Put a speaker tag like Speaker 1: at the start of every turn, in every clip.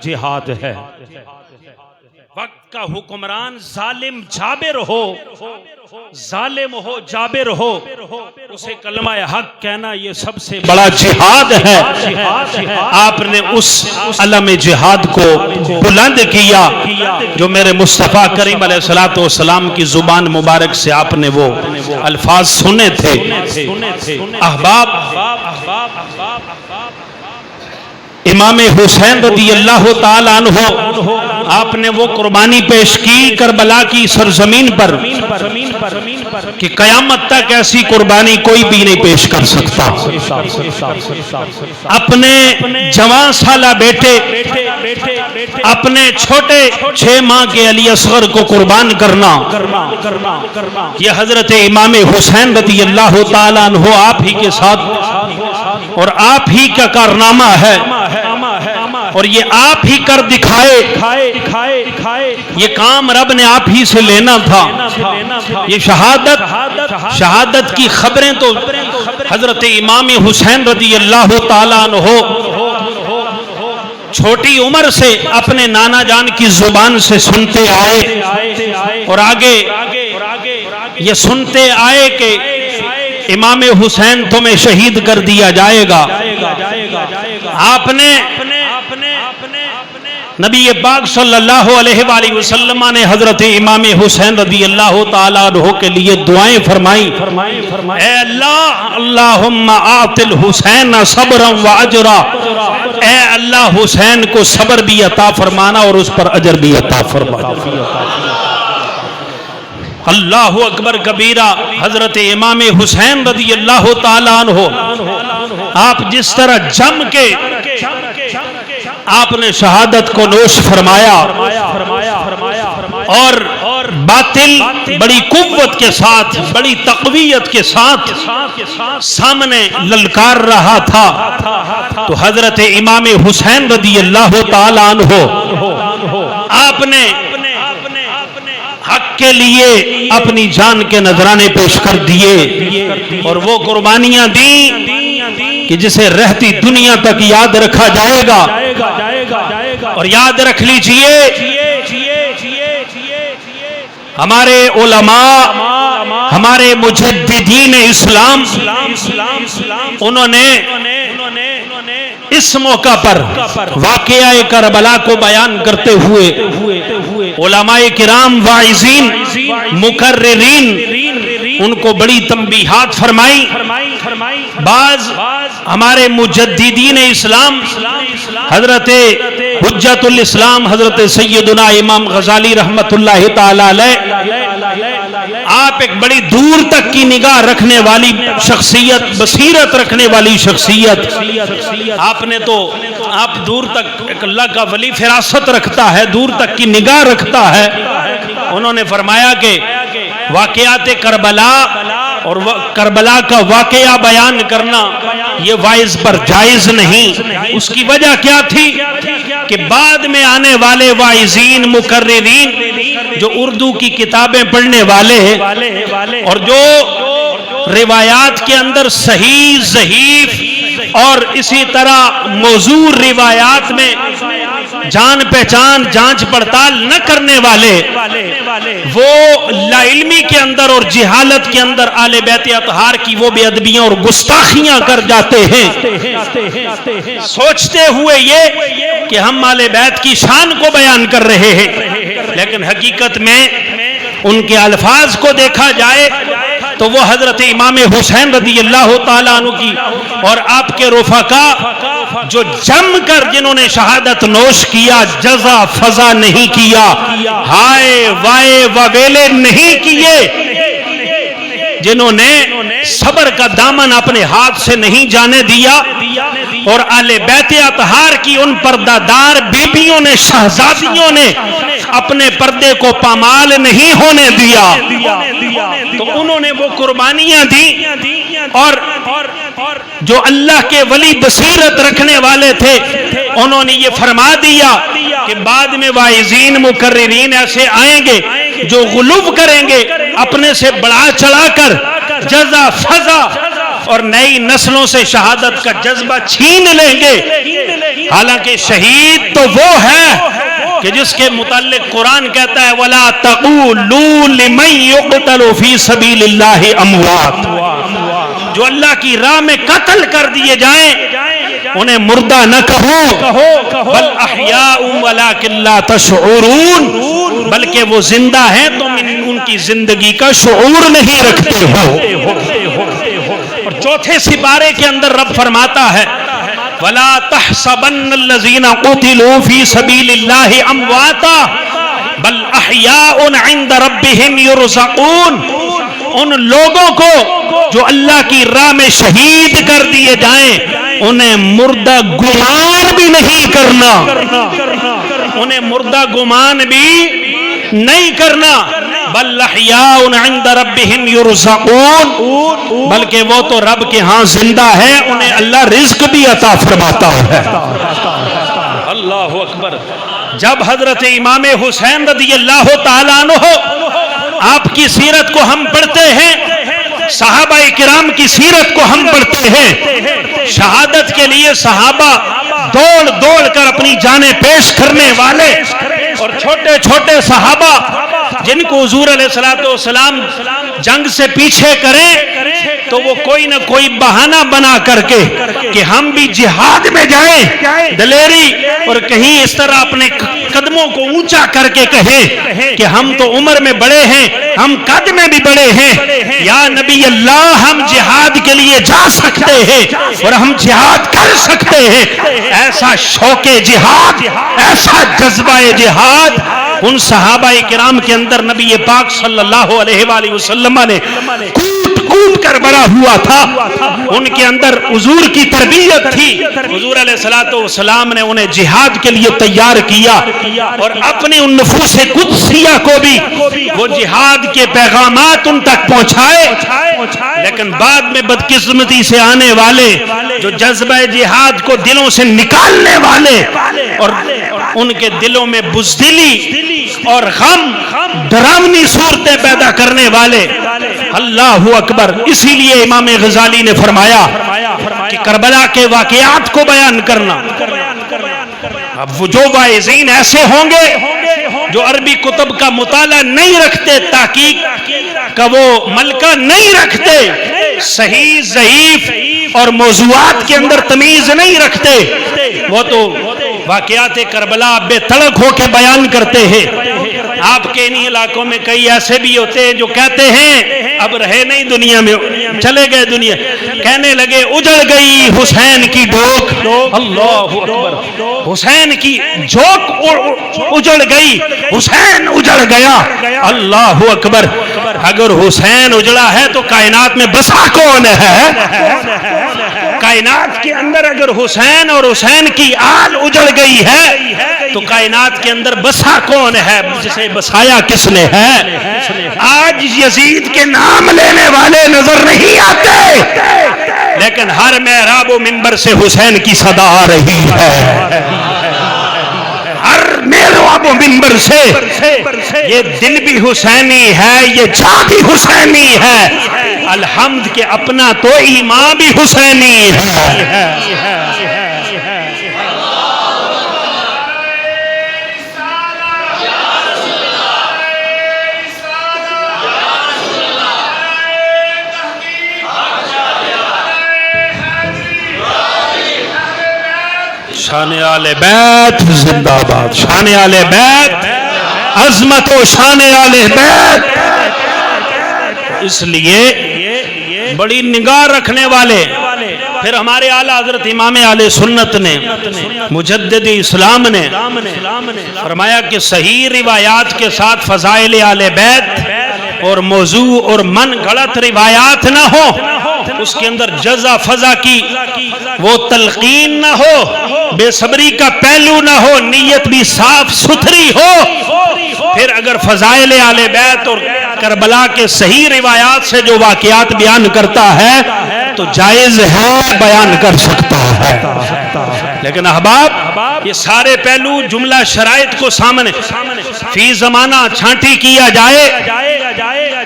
Speaker 1: جہاد ہے۔ وقت کا حکمران ظالم جابر ہو، ظالم ہو جابر ہو، اسے کلمہ حق کہنا یہ سب سے بڑا جہاد ہے۔ آپ نے اس علم جہاد کو بلند کیا جو میرے مصطفیٰ کریم علیہ السلام کی زبان مبارک سے آپ نے وہ الفاظ سنے تھے۔ احباب، امام حسین رضی اللہ تعالیٰ عنہ، آپ نے وہ قربانی پیش کی کربلا کی سرزمین پر کہ قیامت تک ایسی قربانی کوئی بھی نہیں پیش کر سکتا۔ اپنے جوان سالہ بیٹے، اپنے چھوٹے 6 ماہ کے علی اصغر کو قربان کرنا، یہ حضرت امام حسین رضی اللہ تعالیٰ عنہ آپ ہی کے ساتھ اور آپ ہی کا کارنامہ ہے، اور یہ آپ ہی کر دکھائے۔ یہ کام رب نے آپ ہی سے لینا تھا۔ یہ شہادت کی خبریں تو حضرت امام حسین رضی اللہ تعالیٰ عنہ چھوٹی عمر سے اپنے نانا جان کی زبان سے سنتے آئے، اور آگے یہ سنتے آئے کہ امام حسین تمہیں شہید کر دیا جائے گا۔ آپ نے نبی پاک صلی اللہ علیہ وآلہ وسلم نے حضرت امام حسین رضی اللہ تعالیٰ عنہ کے لیے دعائیں فرمائیں۔ اے اللہ، اللہم آت الحسین صبرا و اجرا، اے اللہ حسین کو صبر بھی عطا فرمانا اور اس پر اجر بھی عطا فرمانا۔ اللہ اکبر کبیرہ۔ حضرت امام حسین رضی اللہ تعالیٰ عنہ، آپ جس طرح جم کے آپ نے شہادت کو نوش فرمایا، اور باطل بڑی قوت کے ساتھ، بڑی تقویت کے ساتھ سامنے للکار رہا تھا، تو حضرت امام حسین رضی اللہ تعالیٰ عنہ آپ نے حق کے لیے اپنی جان کے نذرانے پیش کر دیے، اور وہ قربانیاں دیں کہ جسے رہتی دنیا تک یاد رکھا جائے گا۔ اور یاد رکھ لیجئے، ہمارے علماء، ہمارے مجددین اسلام، انہوں نے اس موقع پر واقعہ کربلا کو بیان کرتے ہوئے علماء کرام، واعظین، مقررین، ان کو بڑی تنبیہات فرمائی۔ بعض ہمارے مجددین اسلام، حضرت حجت الاسلام حضرت سیدنا امام غزالی رحمت اللہ تعالی علیہ، آپ ایک بڑی دور تک کی نگاہ رکھنے والی شخصیت، بصیرت رکھنے والی شخصیت، آپ دور تک ایک اللہ کا ولی فراست رکھتا ہے، دور تک کی نگاہ رکھتا ہے۔ انہوں نے فرمایا کہ واقعات کربلا اور کربلا کا واقعہ بیان کرنا یہ واعظ پر جائز نہیں۔ اس کی وجہ کیا تھی کہ بعد میں آنے والے واعظین، مقررین، جو اردو کی کتابیں پڑھنے والے ہیں اور جو روایات کے اندر صحیح، ضعیف اور اسی طرح موضوع روایات میں جان پہچان، جانچ پڑتال نہ کرنے والے، وہ لا علمی کے اندر اور جہالت کے اندر اہل بیت اطہار کی وہ بے ادبیاں اور گستاخیاں کر جاتے ہیں، سوچتے ہوئے یہ کہ ہم اہل بیت کی شان کو بیان کر رہے ہیں، لیکن حقیقت میں ان کے الفاظ کو دیکھا جائے تو وہ حضرت امام حسین رضی اللہ تعالیٰ عنہ کی اور آپ کے رفقا جو جم کر جنہوں نے شہادت نوش کیا، جزا فضا نہیں کیا، ہائے وائے وویلے نہیں کیے، جنہوں نے صبر کا دامن اپنے ہاتھ سے نہیں جانے دیا، اور اہل بیت اطہار کی ان پردہ دار بیبیوں نے، شہزادیوں نے اپنے پردے کو پامال نہیں ہونے دیا، تو انہوں نے وہ قربانیاں دی، اور جو اللہ کے ولی بصیرت رکھنے والے تھے انہوں نے یہ فرما دیا کہ بعد میں واعظین، مقررین ایسے آئیں گے جو غلو کریں گے، اپنے سے بڑھا چڑھا کر جزا فضا اور نئی نسلوں سے شہادت کا جذبہ چھین لیں گے، حالانکہ شہید تو وہ ہے کہ جس کے متعلق قرآن کہتا ہے وَلَا تَقُولُوا لِمَنْ يُقْتَلُ فِي سَبِيلِ اللَّهِ أَمْوَاتٌ، جو اللہ کی راہ میں قتل کر دیے جائیں انہیں مردہ نہ کہو، بل احیاء ولکن لا تشعرون، بلکہ وہ زندہ ہیں تم ان کی زندگی کا شعور نہیں رکھتے ہو۔ اور چوتھے سپارے کے اندر رب فرماتا ہے وَلَا تَحْسَبَنَّ الَّذِينَ قُتِلُوا فِي سَبِيلِ اللَّهِ أَمْوَاتًا بَلْ أَحْيَاءٌ عِندَ رَبِّهِمْ يُرْزَقُونَ، ان لوگوں کو جو اللہ کی راہ میں شہید کر دیے جائیں انہیں مردہ گمان بھی نہیں کرنا، انہیں مردہ گمان بھی نہیں کرنا، بل احیاء عند ربهم یرزقون، بلکہ وہ تو رب کے ہاں زندہ ہے، انہیں اللہ رزق بھی عطا فرماتا ہے۔ اللہ اکبر۔ جب حضرت امام حسین رضی اللہ تعالیٰ عنہ آپ کی سیرت کو ہم پڑھتے ہیں، صحابہ کرام کی سیرت کو ہم پڑھتے ہیں، شہادت کے لیے صحابہ دوڑ دوڑ کر اپنی جانیں پیش کرنے والے اور چھوٹے چھوٹے صحابہ جن کو حضور علیہ السلام جنگ سے پیچھے کریں تو وہ کوئی نہ کوئی بہانہ بنا کر کے کہ ہم بھی جہاد میں جائیں، دلیری اور کہیں اس طرح اپنے قدموں کو اونچا کر کے کہیں کہ ہم تو عمر میں بڑے ہیں، ہم قد میں بھی بڑے ہیں، یا نبی اللہ ہم جہاد کے لیے جا سکتے ہیں اور ہم جہاد کر سکتے ہیں۔ ایسا شوق جہاد، ایسا جذبہ جہاد ان صحابہ کرام کے اندر نبی پاک صلی اللہ علیہ وآلہ وسلم نے کود کود کر بڑا ہوا تھا، ان کے اندر حضور کی تربیت تھی، حضور علیہ السلام نے انہیں جہاد کے لیے تیار کیا اور اپنی ان نفوس قدسیہ کو بھی وہ جہاد کے پیغامات ان تک پہنچائے، لیکن بعد میں بدقسمتی سے آنے والے جو جذبہ جہاد کو دلوں سے نکالنے والے اور ان کے دلوں میں بزدلی اور غم، ڈراؤنی صورتیں پیدا کرنے والے، اللہ اکبر۔ اسی لیے امام غزالی نے فرمایا کہ کربلا کے واقعات کو بیان کرنا، اب وہ جو واعظین ایسے ہوں گے جو عربی کتب کا مطالعہ نہیں رکھتے، تحقیق کا وہ ملکہ نہیں رکھتے، صحیح ضعیف اور موضوعات کے اندر تمیز نہیں رکھتے، وہ تو واقعات کربلا بے تڑک ہو کے بیان کرتے ہیں۔ آپ کے انہی علاقوں میں کئی ایسے بھی ہوتے ہیں جو کہتے ہیں اب رہے نہیں دنیا میں، چلے گئے دنیا، کہنے لگے اجڑ گئی حسین کی ڈوک، اللہ اکبر، حسین کی جھوک اجڑ گئی، حسین اجڑ گیا، اللہ اکبر۔ اگر حسین اجڑا ہے تو کائنات میں بسا کون ہے؟ کائنات کے اندر اگر حسین اور حسین کی آل اجڑ گئی ہے تو کائنات کے اندر بسا کون ہے؟ جسے بسایا کس نے ہے؟ آج یزید کے نام لینے والے نظر نہیں آتے، لیکن ہر محراب و منبر سے حسین کی صدا آ رہی ہے، ہر محراب و منبر سے یہ دل بھی حسینی ہے، یہ جان بھی حسینی ہے، الحمد کہ اپنا تو ایمان بھی حسینی ہے۔ شان آل بیت زندہ باد، شان آل بیت، عظمت و شان آل بیت۔ اس لیے بڑی نگاہ رکھنے والے پھر ہمارے اعلیٰ حضرت امام اہل سنت نے، مجدد اسلام نے فرمایا کہ صحیح روایات کے ساتھ فضائل اہل بیت اور موضوع اور من گھڑت روایات نہ ہو، اس کے اندر جزا فضا کی وہ تلقین نہ ہو، بے صبری کا پہلو نہ ہو، نیت بھی صاف ستھری ہو، پھر اگر فضائل اہل بیت اور کربلا کے صحیح روایات سے جو واقعات بیان کرتا ہے تو جائز ہے، بیان کر سکتا ہے۔ لیکن احباب یہ سارے پہلو جملہ شرائط کو سامنے فی زمانہ چھانٹی کیا جائے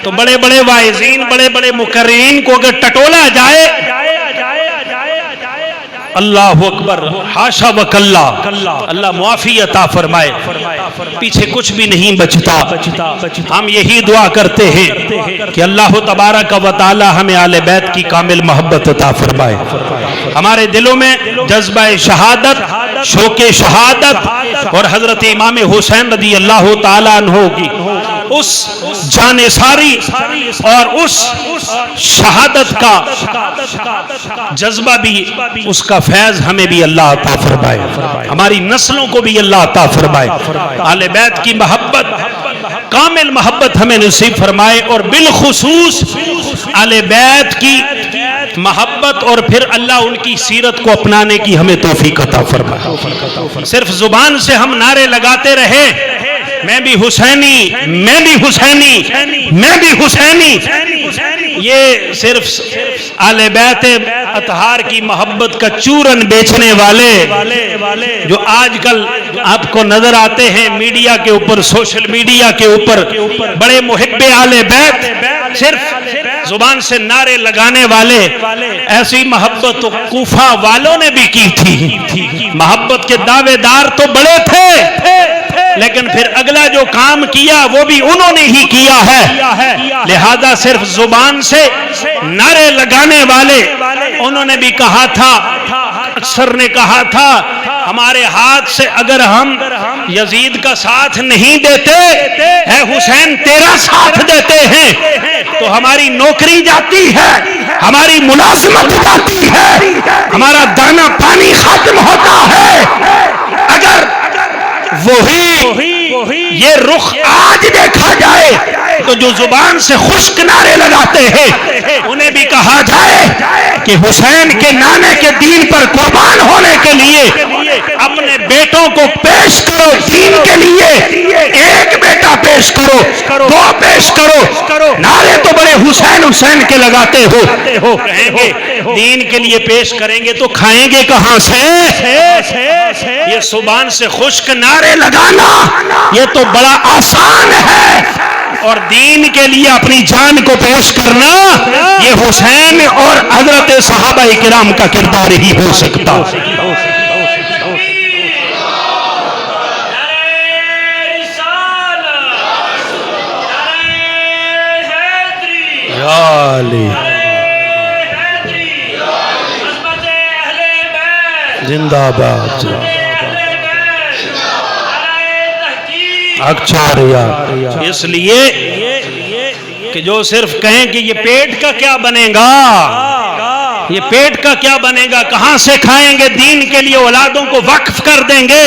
Speaker 1: تو بڑے بڑے واعظین، بڑے بڑے مقررین کو اگر ٹٹولا جائے اللہ اکبر، حاشا وکلا، اللہ معافی عطا فرمائے، پیچھے کچھ بھی نہیں بچتا۔ ہم یہی دعا کرتے ہیں کہ اللہ تبارک و تعالی ہمیں آل بیت کی کامل محبت عطا فرمائے، ہمارے دلوں میں جذبہ شہادت، شوق شہادت اور حضرت امام حسین رضی اللہ تعالیٰ عنہ کی اس جان ساری اور اس شہادت کا جذبہ بھی، اس کا فیض ہمیں بھی اللہ عطا فرمائے، ہماری نسلوں کو بھی اللہ عطا فرمائے، آل بیت کی محبت، کامل محبت ہمیں نصیب فرمائے، اور بالخصوص آل بیت کی محبت اور پھر اللہ ان کی سیرت کو اپنانے کی ہمیں توفیق عطا فرمائے۔ صرف زبان سے ہم نعرے لگاتے رہے میں بھی حسینی، میں بھی حسینی، میں بھی حسینی، یہ صرف آل بیت اطہار کی محبت کا چورن بیچنے والے جو آج کل آپ کو نظر آتے ہیں میڈیا کے اوپر، سوشل میڈیا کے اوپر، بڑے محب آل بیت، صرف زبان سے نعرے لگانے والے، ایسی محبت تو کوفہ والوں نے بھی کی تھی، محبت کے دعوے دار تو بڑے تھے، لیکن پھر اگلا جو کام کیا وہ بھی انہوں نے ہی کیا ہے، لہذا صرف زبان سے نعرے لگانے والے، انہوں نے بھی کہا تھا، اکثر نے کہا تھا، ہمارے ہاتھ سے اگر ہم یزید کا ساتھ نہیں دیتے، اے حسین تیرا ساتھ دیتے ہیں تو ہماری نوکری جاتی ہے، ہماری ملازمت جاتی ہے، ہمارا دانا پانی ختم ہوتا ہے۔ اگر وہی یہ رخ آج دیکھا جائے تو جو زبان سے خشک نعرے لگاتے ہیں انہیں بھی کہا جائے کہ حسین کے نانے کے دین پر قربان ہونے کے لیے اپنے بیٹوں کو پیش کرو، دین کے لیے ایک بیٹا پیش کرو، دو پیش کرو، نعرے تو بڑے حسین حسین کے لگاتے ہو، کہیں گے دین کے لیے پیش کریں گے تو کھائیں گے کہاں سے؟ یہ زبان سے خشک نعرے لگانا یہ تو بڑا آسان ہے، اور دین کے لیے اپنی جان کو پیش کرنا یہ حسین اور حضرت صحابہ کرام کا کردار ہی ہو سکتا۔ یا علی زندہ باد، اس لیے کہ جو صرف کہیں کہ یہ پیٹ کا کیا بنے گا، یہ پیٹ کا کیا بنے گا، کہاں سے کھائیں گے، دین کے لیے اولادوں کو وقف کر دیں گے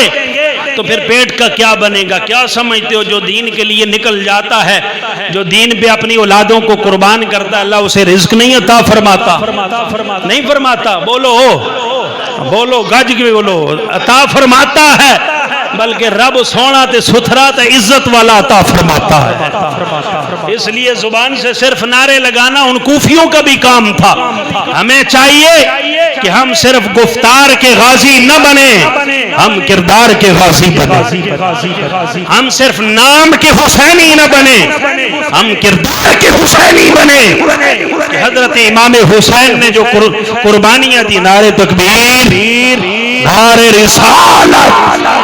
Speaker 1: تو پھر پیٹ کا کیا بنے گا؟ کیا سمجھتے ہو جو دین کے لیے نکل جاتا ہے، جو دین پہ اپنی اولادوں کو قربان کرتا ہے، اللہ اسے رزق نہیں عطا فرماتا؟ نہیں فرماتا؟ بولو بولو گج کے بولو، عطا فرماتا ہے، بلکہ رب سونا تے ستھرا تے عزت والا عطا فرماتا ہے۔ اس لیے زبان سے صرف نعرے لگانا ان کوفیوں کا بھی کام تھا، ہمیں چاہیے کہ ہم صرف گفتار کے غازی نہ بنیں، ہم کردار کے غازی بنیں، ہم صرف نام کے حسینی نہ بنیں، ہم کردار کے حسینی بنیں۔ حضرت امام حسین نے جو قربانیاں دی، نعرے تکبیر، نعرے رسالت،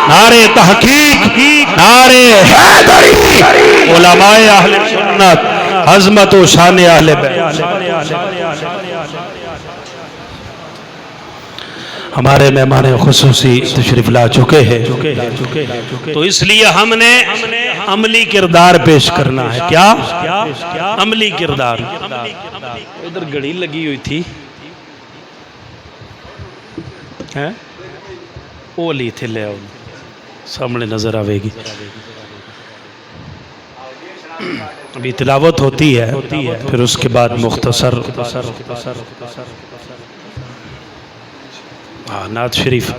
Speaker 1: نعرے تحقیق، نعرے حیدری، علماء اہل سنت، عظمت و شان اہل بیت۔ ہمارے مہمان خصوصی تشریف لا چکے ہیں، تو اس لیے ہم نے عملی کردار پیش کرنا ہے۔ کیا عملی کردار؟ ادھر گھڑی لگی ہوئی تھی، وہ لی تھے، لے سامنے نظر آئے گی، ابھی تلاوت ہوتی ہے، پھر اس کے بعد مختصر نعت شریف